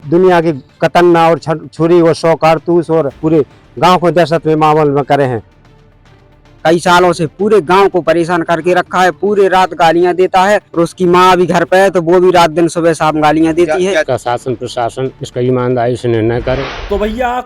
दुनिया की कतन्ना और छुरी और 100 कारतूस और पूरे गांव को दहशत में माहौल में करे हैं। कई सालों से पूरे गांव को परेशान करके रखा है, पूरे रात गालियां देता है और उसकी माँ भी घर पे है तो वो भी रात दिन सुबह शाम गालियां देती है। क्या शासन प्रशासन इसका ईमानदारी से निर्णय करे। तो भैया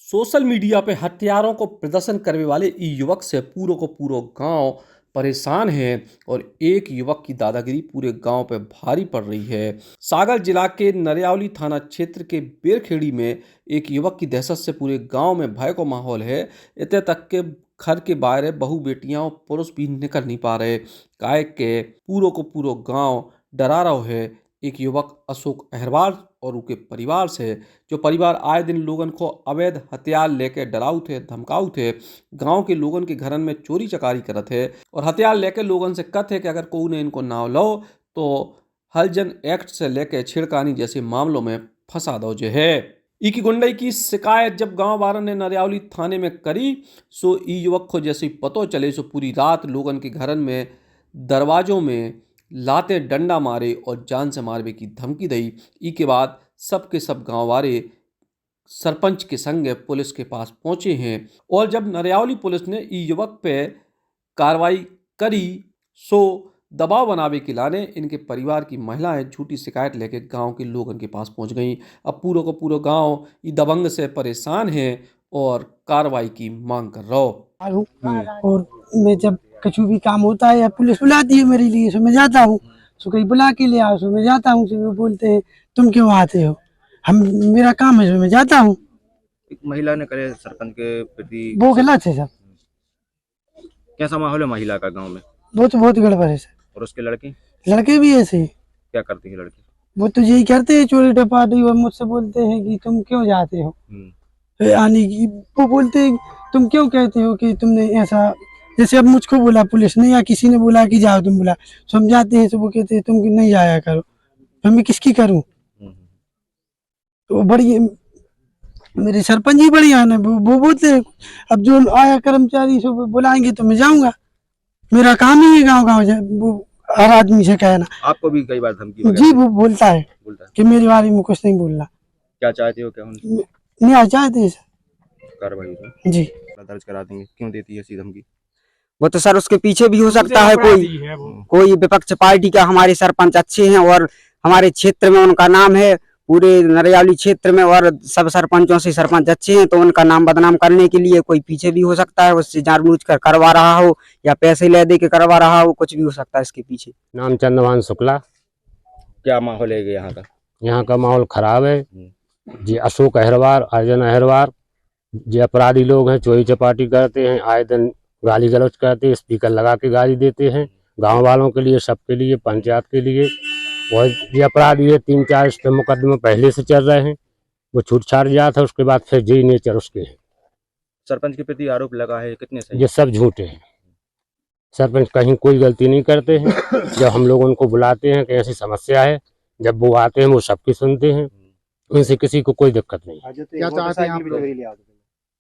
सोशल मीडिया पे हथियारों को प्रदर्शन करने वाले युवक से पूरो गांव परेशान है और एक युवक की दादागिरी पूरे गांव पे भारी पड़ रही है। सागर जिला के नरियावली थाना क्षेत्र के बेरखेड़ी में एक युवक की दहशत से पूरे गांव में भय का माहौल है। इतने तक के घर के बाहर बहू बेटियां और पुरुष भी निकल नहीं पा रहे। काय के पूरो गांव डरा रहा है। एक युवक अशोक अहरवाल और उनके परिवार से, जो परिवार आए दिन लोगन को अवैध हथियार लेके डराऊ थे, धमकाऊ थे, गांव के लोगन के घरन में चोरी चकारी करत है और हथियार लेके लोगन से कहते कि अगर कोई ने इनको नाव लो तो हलजन एक्ट से लेके छेड़खानी जैसे मामलों में फंसा दो जो है। ई की गुंडई की शिकायत जब गांव वालों ने नरियावली थाने में करी सो ई युवक को जैसे पतो चले सो पूरी रात लोगन के घरन में दरवाजों में लाते डंडा मारे और जान से मारने की धमकी दी। ई के बाद सबके सब गांव वाले सरपंच के संग पुलिस के पास पहुंचे हैं और जब नरियावली पुलिस ने ई युवक पे कार्रवाई करी सो दबाव बनावे के लाने इनके परिवार की महिलाएं झूठी शिकायत लेके गांव के लोगों के पास पहुंच गईं। अब पूरो गांव ई दबंग से परेशान है और कार्रवाई की मांग कर रहा हो। और मैं जब कछु भी काम होता है या पुलिस बुलाती है मेरे लिए, सो मैं जाता हूँ, सो कहीं बुला के ले आओ, सो मैं जाता हूँ, सो वो बोलते हैं तुम क्यों आते हो, हम मेरा काम है, सो मैं जाता हूँ। एक महिला ने करे सरपंच के प्रति, वो गलत है सब। कैसा माहौल है महिला का गांव में? वो तो बहुत गड़बड़ है सर। और उसके लड़के भी ऐसे ही। क्या करती है लड़की? वो तो यही करते हैं, चोरी टपाटी, और मुझसे बोलते हैं कि तुम क्यों जाते हो आने की, वो बोलते हैं तुम क्यों कहते हो कि तुमने ऐसा, जैसे अब मुझको बोला पुलिस ने या किसी ने बोला कि जाओ तुम बुला, समझाते हैं तो वो कहते हैं तुम नहीं जाया करो, तो मैं किसकी करूं। तो बड़ी मेरे सरपंच ही बढ़िया है, वो बोलते हैं अब जो आया कर्मचारी सो बुलाएंगे तो मैं जाऊंगा, मेरा काम ही है गाँव वो हर आदमी से कहना। आपको भी कई बार धमकी? जी वो बोलता है कि मेरे बारे में कुछ नहीं बोलना। क्या चाहते हो? क्या नहीं चाहते कार्रवाई जी दर्ज करा देंगे? क्यों देती है ऐसी धमकी? वो तो सर उसके पीछे भी हो सकता है कोई विपक्ष पार्टी का। हमारे सरपंच अच्छे हैं और हमारे क्षेत्र में उनका नाम है, पूरे नरियावली क्षेत्र में, और सब सरपंचों से सरपंच अच्छे हैं, तो उनका नाम बदनाम करने के लिए कोई पीछे भी हो सकता है, उससे जानबूझ कर करवा रहा हो या पैसे ले दे के करवा रहा हो, कुछ भी हो सकता है इसके पीछे। नाम चंद्रभान शुक्ला। क्या माहौल है यहाँ का? यहाँ का माहौल खराब है जी। अशोक अहरवाल, अर्जन अहरवाल जो अपराधी लोग हैं, चोरी चपाटी करते हैं, आए दिन गाली गलौज करते हैं, स्पीकर लगा के गाली देते हैं गांव वालों के लिए, सबके लिए, पंचायत के लिए। और ये अपराधी है 3-4 इस पे मुकदमे पहले से चल रहे हैं, वो छूट छाट जाता है, उसके बाद फिर जी नेचर उसके है। सरपंच के प्रति आरोप लगा है, कितने सही? ये सब झूठे हैं। सरपंच कहीं कोई गलती नहीं करते हैं। जब हम लोग उनको बुलाते हैं कि ऐसी समस्या है, जब वो आते हैं वो सबकी सुनते हैं, उनसे किसी को कोई दिक्कत नहीं। क्या चाहते हैं आप लोग?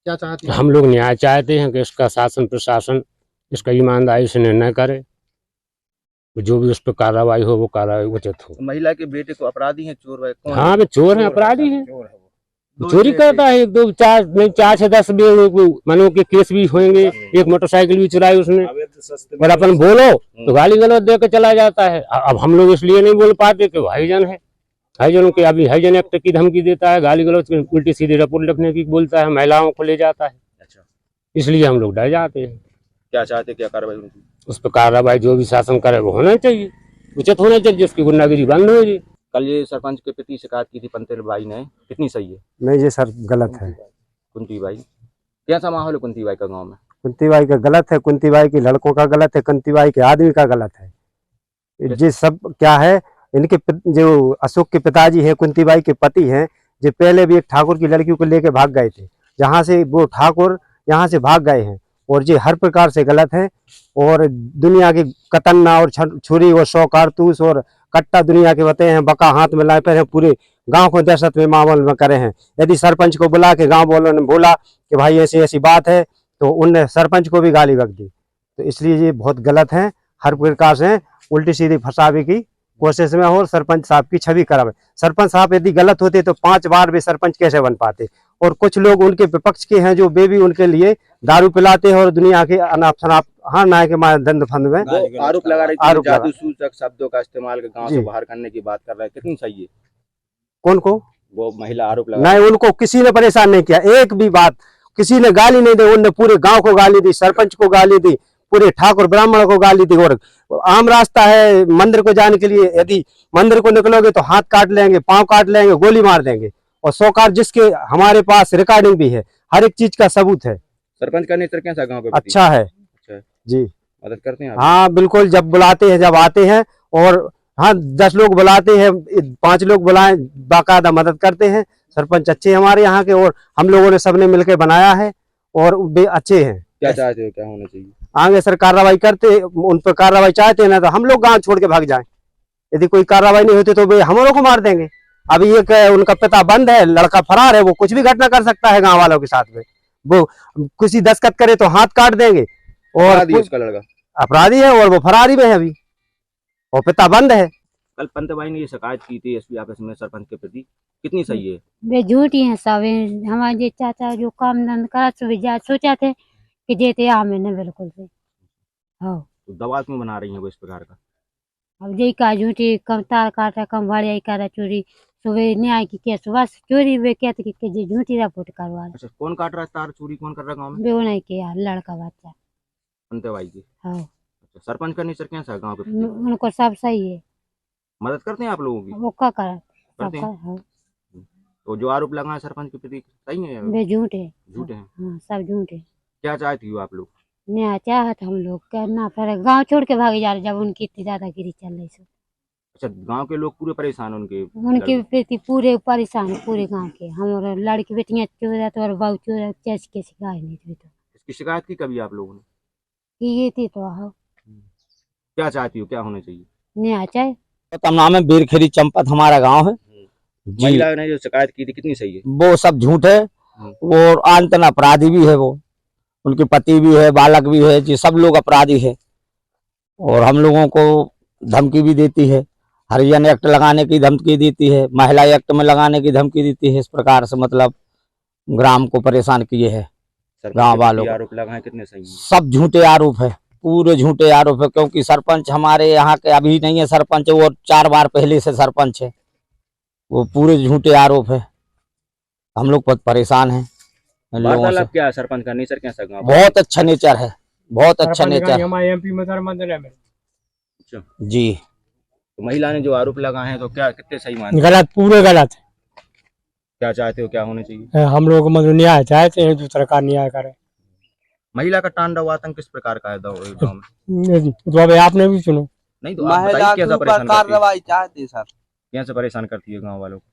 क्या चाहते हैं? हम लोग न्याय चाहते हैं कि इसका शासन प्रशासन इसका ईमानदारी से निर्णय करे, जो भी उस पर कार्रवाई हो वो कार्रवाई उचित हो। महिला के बेटे को अपराधी है, चोर है? कौन? हाँ, वे चोर है, अपराधी है, चोरी करता है। 1 2 4 नहीं 4 से 10 मनो के केस भी होंगे। एक मोटरसाइकिल भी चुराई उसने, और अपन बोलो तो गाली गलौज दे के चला जाता है। अब हम लोग इसलिए नहीं बोल पाते कि भाईजन है, भाईजनों के अभी हाईजन एक्ट की धमकी देता है, गाली गलौज उल्टी सीधी रिपोर्ट लिखने की बोलता है, महिलाओं को ले जाता है। अच्छा, इसलिए हम लोग डर जाते हैं। क्या चाहते? क्या कार्रवाई होनी चाहिए? उस पर कार्रवाई जो भी शासन करे वो होना चाहिए, उचित होना चाहिए, जिसकी गुंडागिरी बंद हो जाए। कल ये सरपंच के प्रति शिकायत की थी पंतेल भाई ने, कितनी सही है? नहीं ये सर गलत है। कुंती भाई, कैसा माहौल है कुंती भाई का गाँव में? कुंती बाई का गलत है, कुंती बाई के लड़कों का गलत है, कुंती बाई के आदमी का गलत है। ये सब क्या है, इनके जो अशोक के पिताजी हैं, कुंती बाई के पति हैं, जो पहले भी एक ठाकुर की लड़की को लेके भाग गए थे, जहाँ से वो ठाकुर यहाँ से भाग गए हैं, और ये हर प्रकार से गलत है। और दुनिया की कतन्ना और छुरी और 100 कारतूस और कट्टा दुनिया के बताए हैं, बका हाथ में लाए हैं, पूरे गांव को दहशत में माहौल में करे हैं। यदि सरपंच को बुला के गांव वालों ने बोला कि भाई ऐसी ऐसी बात है, तो उनने सरपंच को भी गाली बक दी। तो इसलिए ये बहुत गलत है, हर प्रकार से उल्टी सीधी फंसावे की कोशिश में हो और सरपंच साहब की छवि खराब है। सरपंच साहब यदि गलत होते तो 5 बार भी सरपंच कैसे बन पाते। और कुछ लोग उनके विपक्ष के हैं जो वे भी उनके लिए दारू पिलाते हैं और दुनिया के अनाप शनाप हाँ ना के दंड फंद में वो आरोप लगा रही थी, आरोप लगा- जादू सूचक शब्दों का इस्तेमाल गांव जी। से बाहर करने की बात कर रहे हैं, कितनी सही है? कौन को वो महिला आरोप लगा नहीं, उनको किसी ने परेशान नहीं किया, एक भी बात किसी ने गाली नहीं दी। उनने पूरे गांव को गाली दी, सरपंच को गाली दी, पूरे ठाकुर ब्राह्मण को गाली दी। और आम रास्ता है मंदिर को जाने के लिए, यदि मंदिर को निकलोगे तो हाथ काट लेंगे, पांव काट लेंगे, गोली मार देंगे। और 100 कार जिसके हमारे पास रिकॉर्डिंग भी है, हर एक चीज का सबूत है। सरपंच का नेचर कैसा गांव पे? अच्छा है अच्छा। जी, मदद करते हैं आप? हाँ बिल्कुल, जब बुलाते हैं, जब आते हैं। और हाँ 10 लोग बुलाते हैं, 5 लोग बुलाएं, बाकायदा मदद करते हैं। सरपंच अच्छे हैं हमारे यहाँ के, और हम लोगों ने सबने मिलकर बनाया है और वे अच्छे हैं। क्या चाहते हो, क्या होना चाहिए? आगे सर कार्रवाई करते, उन पर कार्रवाई चाहते हैं ना, तो हम लोग गांव छोड़ के भाग जाएं। यदि कोई कार्रवाई नहीं होती तो वे हम लोगों को मार देंगे। अभी एक उनका पिता बंद है, लड़का फरार है, वो कुछ भी घटना कर सकता है गांव वालों के साथ में। वो किसी दस्तखत करे तो हाथ काट देंगे। और अपराधी है उसका लड़का? अपराधी है और वो फरारी में है अभी, और पिता बंद है। कल पंत भाई ने ये शिकायत की थी एसपी ऑफिस में सरपंच के प्रति, कितनी सही है? वे झूठी हैं सब। हमारे चाचा जो काम धंधा करा सोचा थे कि जेते मैंने बिल्कुल से हाँ। तो दबाव क्यों बना रही है वो इस प्रकार का? अब यही का झूठी कम तार काटा कम भाड़िया करा चोरी सुबह न्याय की केस बस चोरी वे कहते कि जे झूठी रिपोर्ट करवा अच्छा, कौन काट रहा है तार? चोरी कौन कर रहा है गाँव में? वे नहीं किया लड़का बच्चा पंत भाई की? हाँ। अच्छा, सरपंच का नेचर कैसा है गाँव के प्रति? उनको सब सही है, मदद करते हैं आप लोगों की? वो क्या करा करते हैं? हाँ। तो जो आरोप लगा है सरपंच के प्रति सही है या वे झूठे झूठे हैं? हाँ, सब झूठे। क्या चाहती हो आप लोग? न्याय चाहत हम लोग करना फिर गाँव छोड़ के भागे जा रहे जब उनकी इतनी दादागिरी चल रही सो। अच्छा, गांव के लोग पूरे परेशान हैं उनके प्रति पूरे परेशान है पूरे गांव के। हमारे लड़की बेटियां चोर है तो और बहू चोर है, कैसे शिकायत नहीं थी तो इसकी शिकायत की कभी आप लोगों ने? कि ये थी तो हाँ। क्या चाहती हो, क्या होना चाहिए? न्याय चाहे। तो नाम है बीरखेरी चंपत, हमारा गांव है जी। महिला ने जो शिकायत की थी कितनी सही है? वो सब झूठ है और आंतन अपराधी भी है। वो उनके पति भी है, बालक भी है जी, सब लोग अपराधी है। और हम लोगों को धमकी भी देती है, हरिजन एक्ट लगाने की धमकी देती है, महिला एक्ट में लगाने की धमकी देती है। इस प्रकार से मतलब ग्राम को परेशान किए है गांव वालों को। आरोप लगाए कितने सही है? सब झूठे आरोप है, पूरे झूठे आरोप है। क्योंकि सरपंच हमारे यहाँ के अभी नहीं है सरपंच, वो 4 बार पहले से सरपंच है। वो पूरे झूठे आरोप है, हम लोग बहुत परेशान हैं इन लोगों से। वार्तालाप क्या है? सरपंच का नेचर कैसा गाँव? बहुत अच्छा नेचर है, बहुत अच्छा नेचर हमारे एमपी में धर्मेंद्र है जी। तो महिला ने जो आरोप लगाए हैं तो क्या कितने सही मानते? गलत, पूरे गलत क्या चाहते हो, क्या होना चाहिए? है। हम लोग मतलब न्याय चाहते हैं, जो सरकार न्याय करे। महिला का तांडव आतंक किस प्रकार का है गाँव में? तो अब आपने भी सुनो। नहीं तो आप बताइए कैसा परेशान करती है? कार्रवाई चाहते सर। कैसे परेशान करती है गाँव वालों को?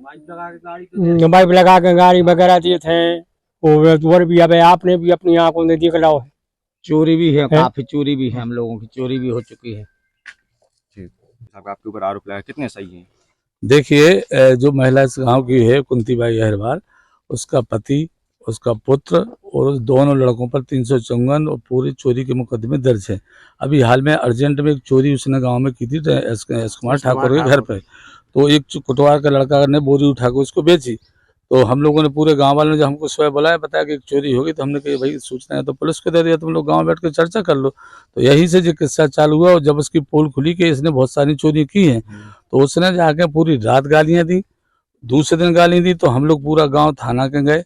बाइक लगा के गाड़ी वगैरह दिए थे और भी। अब आपने भी अपनी आंखों में देख लो, चोरी भी है, काफी चोरी भी है, हम लोगों की चोरी भी हो चुकी है। आपके ऊपर आरोप लगा कितने सही है? देखिए, जो महिला इस गांव की है कुंतीबाई अहिरवार, उसका पति, उसका पुत्र और उस दोनों लड़कों पर 354 और पूरी चोरी के मुकदमे दर्ज है। अभी हाल में अर्जेंट में एक चोरी उसने गांव में की थी एस कुमार ठाकुर के घर पे। तो एक कुटवार का लड़का ने बोरी उठा के उसको बेची। तो हम लोगों ने पूरे गांव वालों ने जब हमको सुबह बुलाया, बताया कि एक चोरी होगी, तो हमने कहा भाई सूचना है तो पुलिस को दे दिया, तुम लोग गांव बैठ के चर्चा कर लो। तो यही से जो किस्सा चालू हुआ। और जब उसकी पोल खुली कि इसने बहुत सारी चोरी की हैं, तो उसने जाके पूरी रात गालियां दी, दूसरे दिन गाली दी। तो हम लोग पूरा गाँव थाना के गए,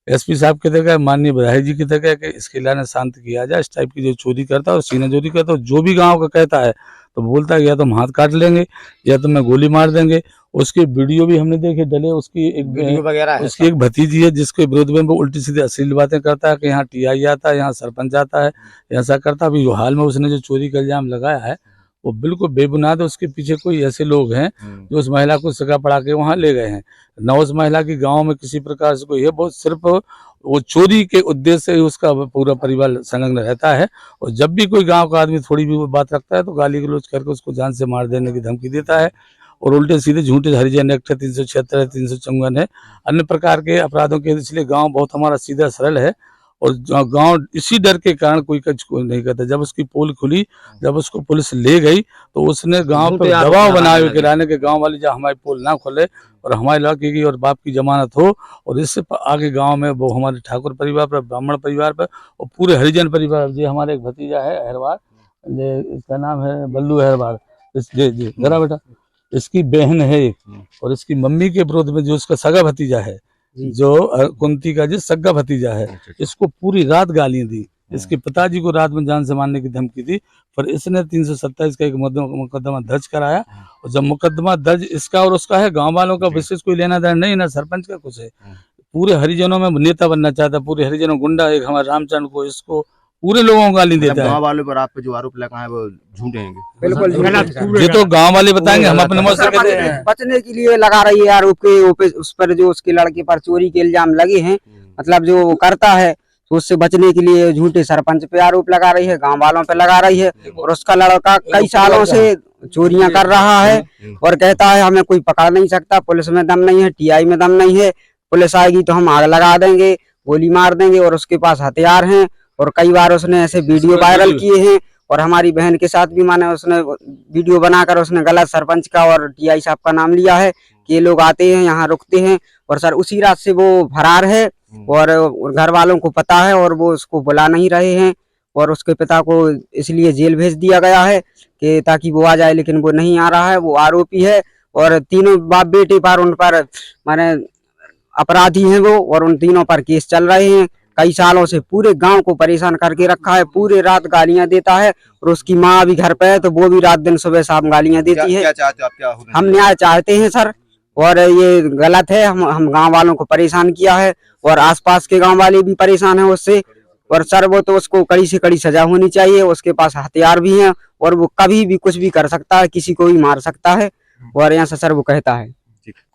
एसपी साहब के गए, माननीय बधाई जी के गए कि इसके लाने शांत किया जाए। इस टाइप की जो चोरी करता है और सीना चोरी करता है, जो भी गाँव का कहता है तो बोलता है या तो हम हाथ काट लेंगे या तो मैं गोली मार देंगे। उसके वीडियो भी हमने देखे डले। उसकी एक वीडियो वगैरह है। उसकी एक भतीजी है जिसके विरोध में वो उल्टी सीधी अश्लील बातें करता है कि यहाँ टीआई आता है, यहाँ सरपंच आता है, ऐसा करता है। अभी हाल में उसने जो चोरी का इल्जाम लगाया है वो बिल्कुल बेबुनियाद है। उसके पीछे कोई ऐसे लोग हैं जो उस महिला को सगा पड़ा के वहाँ ले गए हैं। न उस महिला की गाँव में किसी प्रकार से कोई है, बहुत सिर्फ वो चोरी के उद्देश्य से ही उसका पूरा परिवार संलग्न रहता है। और जब भी कोई गांव का आदमी थोड़ी भी बात रखता है तो गाली गलौज करके उसको जान से मार देने की धमकी देता है। और उल्टे सीधे झूठे हरिजन एक्ट 376 है, 354 है, अन्य प्रकार के अपराधों के। इसलिए गांव बहुत हमारा सीधा सरल है और गांव इसी डर के कारण कोई नहीं करता। जब उसकी पोल खुली, जब उसको पुलिस ले गई तो उसने गांव पर दबाव बनाए गिराने के गांव वाले जब हमारी पोल ना खोले और हमारे लड़के की और बाप की जमानत हो, और इससे आगे गांव में वो हमारे ठाकुर परिवार पर, ब्राह्मण परिवार पर और पूरे हरिजन परिवार, जी हमारे एक भतीजा है अहरवार, इसका नाम है बल्लू अहरवार, जी जरा बेटा, इसकी बहन है एक, और इसकी मम्मी के विरोध में जो उसका सगा भतीजा है, जो कुंती का जो सगा भतीजा है, इसको पूरी रात गालियां दी। इसके पिताजी को रात में जान से मारने की धमकी दी, पर इसने 327 का एक मुकदमा दर्ज कराया। और जब मुकदमा दर्ज इसका और उसका है, गांव वालों का विशेष कोई लेना देना नहीं, ना सरपंच का कुछ है, पूरे हरिजनों में नेता बनना चाहता, पूरे हरिजनों गुंडा, एक हमारे रामचंद्र को, इसको पूरे लोगों को गाली देता है। गांव वालों पर आप पे जो आरोप लगाए हैं वो झूठे हैं? बिल्कुल ये तो गांव वाले बताएंगे, हम अपने मुंह से कहते हैं। बचने के लिए लगा रही है आरोप के उस पर जो उसके लड़के पर चोरी के इल्जाम लगे हैं, मतलब जो वो करता है, तो उससे बचने के लिए झूठे सरपंच पे आरोप लगा रही है, गांव वालों पे लगा रही है। और उसका लड़का कई सालों से चोरियां कर रहा है और कहता है हमें कोई पकड़ नहीं सकता, पुलिस में दम नहीं है, टीआई में दम नहीं है, पुलिस आएगी तो हम आग लगा देंगे, गोली मार देंगे, और उसके पास हथियार हैं। और कई बार उसने ऐसे वीडियो वायरल किए हैं, और हमारी बहन के साथ भी माने उसने वीडियो बनाकर उसने गलत सरपंच का और टीआई साहब का नाम लिया है कि ये लोग आते हैं यहाँ रुकते हैं, और सर उसी रात से वो फरार है और घर वालों को पता है और वो उसको बुला नहीं रहे हैं। और उसके पिता को इसलिए जेल भेज दिया गया है कि ताकि वो आ जाए, लेकिन वो नहीं आ रहा है, वो आरोपी है। और तीनों बाप बेटे पर उन पर माने अपराधी हैं वो, और उन तीनों पर केस चल रहे हैं। कई सालों से पूरे गांव को परेशान करके रखा है, पूरे रात गालियां देता है, और उसकी माँ भी घर पे है तो वो भी रात दिन सुबह शाम गालियां देती है। क्या चाहते हो आप? क्या होना हम न्याय चाहते हैं सर, और ये गलत है, हम गांव वालों को परेशान किया है, और आसपास के गांव वाले भी परेशान हैं उससे। और सर वो तो उसको कड़ी से कड़ी सजा होनी चाहिए, उसके पास हथियार भी हैं और वो कभी भी कुछ भी कर सकता है, किसी को भी मार सकता है, और यहाँ से सर वो कहता है।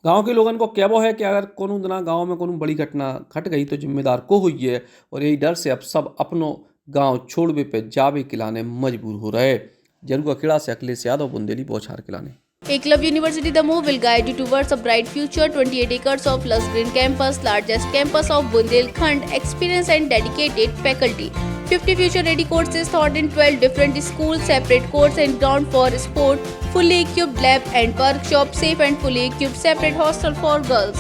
गांव के लोगन को कहबो है कि अगर कोनो दिना गांव में कोनो बड़ी घटना घट गई तो जिम्मेदार को हुई है, और यही डर से अब सब अपनो गांव छोड़वे पे जावे किलाने मजबूर हो रहे। जरुआ खेड़ा से अखिलेश यादव, बुंदेली बौछार किलाने। Eklavya University Damoh will guide you towards a bright future. 28 acres of lush green campus, largest campus of Bundelkhand, experienced and dedicated faculty. 50 future-ready courses taught in 12 different schools, separate courts and ground for sport, fully equipped lab and workshop, safe and fully equipped separate hostel for girls.